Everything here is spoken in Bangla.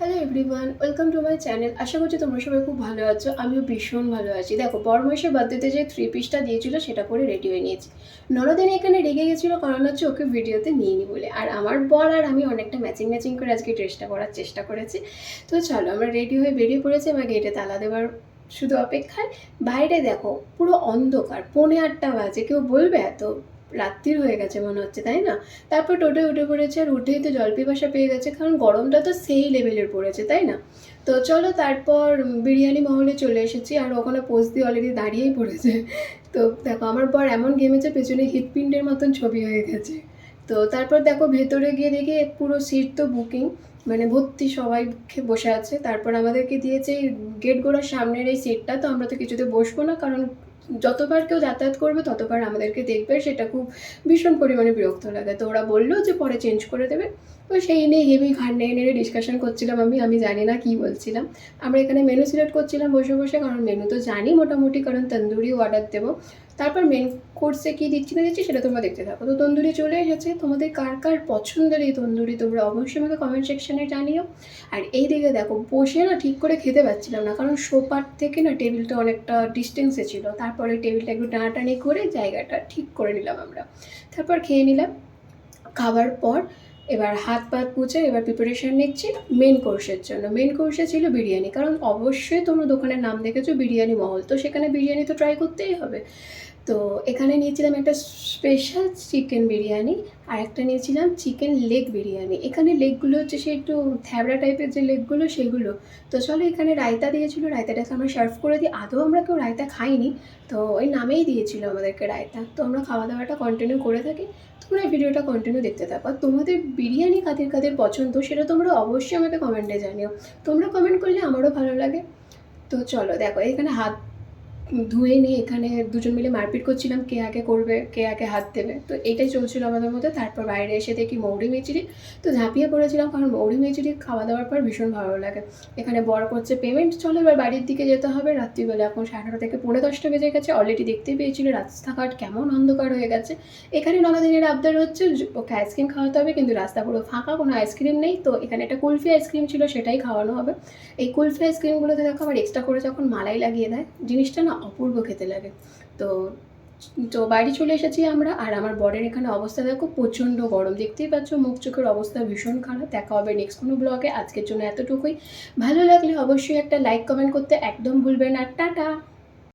Hello everyone, welcome to my channel. আশা করছি তোমরা সবাই খুব ভালো আছো। আমিও ভীষণ ভালো আছি। দেখো, বড়মাসের বার্থডেতে যে থ্রি পিসটা দিয়েছিল সেটা পরে রেডি হয়ে নিয়েছি। ননদিনী এখানে রেগে গেছিলো কারণ হচ্ছে ওকে ভিডিওতে নিইনি বলে। আর আমার বর আর আমি অনেকটা ম্যাচিং ম্যাচিং করে আজকে ড্রেসটা পরার চেষ্টা করেছি। তো চলো, আমরা রেডি হয়ে বেরিয়ে পড়েছি। আমার গেটে তালা দেওয়ার শুধু অপেক্ষায়। বাইরে দেখো পুরো অন্ধকার, 8:45 বাজে। কেউ বলবে এত রাত্রির হয়ে গেছে মনে হচ্ছে, তাই না? তারপর টোটোয় উঠে পড়েছে, আর উঠেই তো জল পিপাসা পেয়ে গেছে, কারণ গরমটা তো সেই লেভেলের পড়েছে, তাই না? তো চলো, তারপর বিরিয়ানি মহলে চলে এসেছি, আর ওখানে পোস্ট দিয়ে অলরেডি দাঁড়িয়েই পড়েছে। তো দেখো, আমার বর এমন ঘেমেছে, পেছনে হৃৎপিণ্ডের মতন ছবি হয়ে গেছে। তো তারপর দেখো, ভেতরে গিয়ে দেখি পুরো সিট তো বুকিং, মানে ভর্তি সবাই বসে আছে। তারপর আমাদেরকে দিয়েছে গেট গোড়ার সামনের এই সিটটা। তো আমরা তো কিছুতে বসবো না, কারণ যতবার কেউ যাতায়াত করবে ততবার আমাদেরকে দেখবে, সেটা খুব ভীষণ পরিমাণে বিরক্ত লাগে। তো ওরা বললো যে পরে চেঞ্জ করে দেবে। তো সেই নিয়ে হেভি ঘাড় নেড়ে নেড়ে ডিসকাশন করছিলাম। আমি জানি না কি বলছিলাম। আমরা এখানে মেনু সিলেক্ট করছিলাম বসে বসে, কারণ মেনু তো জানি মোটামুটি, কারণ তন্দুরিও অর্ডার দেবো। তারপর মেন কোর্সে কী দিচ্ছি না দিচ্ছি সেটা তোমরা দেখতে থাকো। তো তন্দুরি চলে এসেছে। তোমাদের কার কার পছন্দের এই তন্দুরি তোমরা অবশ্যই আমাকে কমেন্ট সেকশানে জানিও। আর এই দিকে দেখো, বসে না ঠিক করে খেতে পাচ্ছিলাম না, কারণ সোফার থেকে না টেবিলটা অনেকটা ডিস্টেন্সে ছিল। তারপরে টেবিলটা একটু টানাটানি করে জায়গাটা ঠিক করে নিলাম আমরা। তারপর খেয়ে নিলাম। খাবার পর এবার হাত পাত মুছে এবার প্রিপারেশান নিচ্ছি মেন কোর্সের জন্য। মেন কোর্সে ছিল বিরিয়ানি, কারণ অবশ্যই তোমরা দোকানের নাম দেখেছো বিরিয়ানি মহল, তো সেখানে বিরিয়ানি তো ট্রাই করতেই হবে। তো এখানে নিয়েছিলাম একটা স্পেশাল চিকেন বিরিয়ানি, আর একটা নিয়েছিলাম চিকেন লেগ বিরিয়ানি। এখানে লেগগুলো হচ্ছে সে একটু থ্যাবড়া টাইপের যে লেগগুলো সেগুলো। তো চলো, এখানে রায়তা দিয়েছিলো, রায়তাটাকে আমরা সার্ভ করে দিই। আদৌ আমরা কেউ রায়তা খাইনি, তো ওই নামেই দিয়েছিল আমাদেরকে রায়তা। তো আমরা খাওয়া দাওয়াটা কন্টিনিউ করে থাকি। তোমরা ভিডিওটা কন্টিনিউ দেখতে থাকো। আর তোমাদের বিরিয়ানি কাদের কাদের পছন্দ সেটা তোমরা অবশ্যই আমাকে কমেন্টে জানিও। তোমরা কমেন্ট করলে আমারও ভালো লাগে। তো চলো দেখো, এখানে হাত ধুয়ে নিয়ে এখানে দুজন মিলে মারপিট করছিলাম, কে আগে করবে, কে আগে হাত দেবে। তো এটাই চলছিল আমাদের মধ্যে। তারপর বাইরে এসে দেখি মৌরি মিচিড়ি, তো ঝাঁপিয়ে পড়েছিলাম, কারণ মৌরি মিচিড়ি খাওয়া দাওয়ার পর ভীষণ ভালো লাগে। এখানে বর করছে পেমেন্ট। চলো এবার বাড়ির দিকে যেতে হবে। রাত্রিবেলা এখন 9:30 থেকে 10:45 বেজে গেছে। অলরেডি দেখতেই পেয়েছিল রাস্তাঘাট কেমন অন্ধকার হয়ে গেছে। এখানে ননদিনের আবদার হচ্ছে ওকে আইসক্রিম খাওয়াতে হবে, কিন্তু রাস্তা পুরো ফাঁকা, কোনো আইসক্রিম নেই। তো এখানে একটা কুলফি আইসক্রিম ছিল, সেটাই খাওয়ানো হবে। এই কুলফি আইসক্রিমগুলোতে দেখো আবার এক্সট্রা করে যখন মালাই লাগিয়ে দেয়, জিনিসটা না অপূর্ব খেতে লাগে। তো তো বাড়ি চলে এসেছি আমরা। আর আমার বরের এখানে অবস্থা দেখো, প্রচণ্ড গরম, দেখতেই পাচ্ছ, মুখ চোখের অবস্থা ভীষণ খারাপ। দেখা হবে নেক্সট কোনো ব্লগে। আজকের জন্য এতটুকুই। ভালো লাগলে অবশ্যই একটা লাইক কমেন্ট করতে একদম ভুলবেন না। টাটা।